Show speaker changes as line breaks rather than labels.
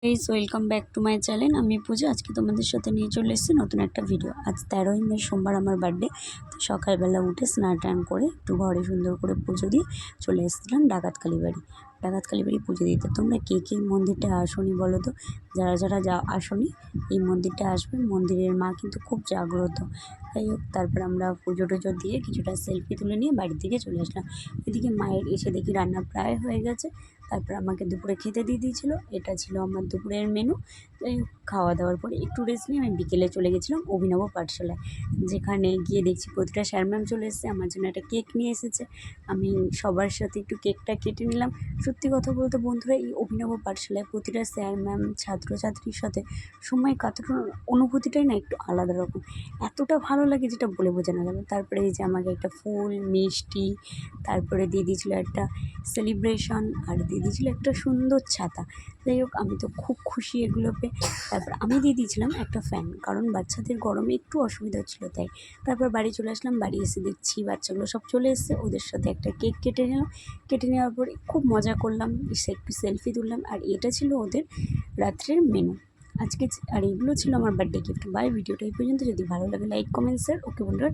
Please welcome back to my channel. আমি পূজা। আজকে তোমাদের সাথে নিয়ে চলে এসেছি নতুন একটা ভিডিও। আজ 13ই মে সোমবার আমার বার্থডে। তো সকালবেলা উঠে স্নান টান করে একটু ঘরে সুন্দর করে পুজো দিয়ে চলে এসেছিলাম ডাকাতকালী বাড়ি পুজো দিতে। তোমরা কে কে মন্দিরটা আসোনি বলো তো? যারা যারা আসোনি এই মন্দিরটা আসবে। মন্দিরের মা কিন্তু খুব জাগ্রত। যাই হোক, তারপর আমরা পুজো টুজো দিয়ে কিছুটা সেলফি তুলে নিয়ে বাড়ির দিকে চলে আসলাম। এদিকে মায়ের এসে দেখি রান্না প্রায় হয়ে গেছে। তারপর আমাকে দুপুরে খেতে দিয়ে দিয়েছিল। এটা ছিল আমার দুপুরের মেনু। যাই হোক, খাওয়া দাওয়ার পরে একটু রেস্ট নিয়ে আমি বিকেলে চলে গেছিলাম অভিনব পাঠশালায়, যেখানে গিয়ে দেখছি প্রতিটা স্যার ম্যাম চলে এসেছে। আমার জন্য একটা কেক নিয়ে এসেছে। আমি সবার সাথে একটু কেকটা কেটে নিলাম। সত্যি কথা বলতে বন্ধুরা, এই অভিনব পাঠশালায় প্রতিটা স্যার ম্যাম ছাত্রছাত্রীর সাথে সময় কাটানোর অনুভূতিটাই না একটু আলাদা রকম। এতটা ভালো লাগে যেটা বলে বোঝানো যাবে। তারপরে এই যে আমাকে একটা ফুল মিষ্টি, তারপরে দিয়ে দিয়েছিল একটা সেলিব্রেশন, আর দিয়ে দিয়েছিল একটা সুন্দর ছাতা। যাই হোক, আমি তো খুব খুশি এগুলো পেয়ে। তারপর আমি দিয়ে দিয়েছিলাম একটা ফ্যান, কারণ বাচ্চাদের গরমে একটু অসুবিধা হচ্ছিলো তাই। তারপর বাড়ি চলে আসলাম। বাড়ি এসে দেখছি বাচ্চাগুলো সব চলে এসেছে। ওদের সাথে একটা কেক কেটে নিলাম। কেটে নেওয়ার পরে খুব মজা করলাম, এসে একটু সেলফি তুললাম। আর এটা ছিল ওদের রাত্রের মেনু আজকে। আর এগুলো ছিল আমার বার্থডে গিফট। বাই, ভিডিওটা এই পর্যন্ত। যদি ভালো লাগে লাইক কমেন্ট শেয়ার। ওকে বন্ধুরা।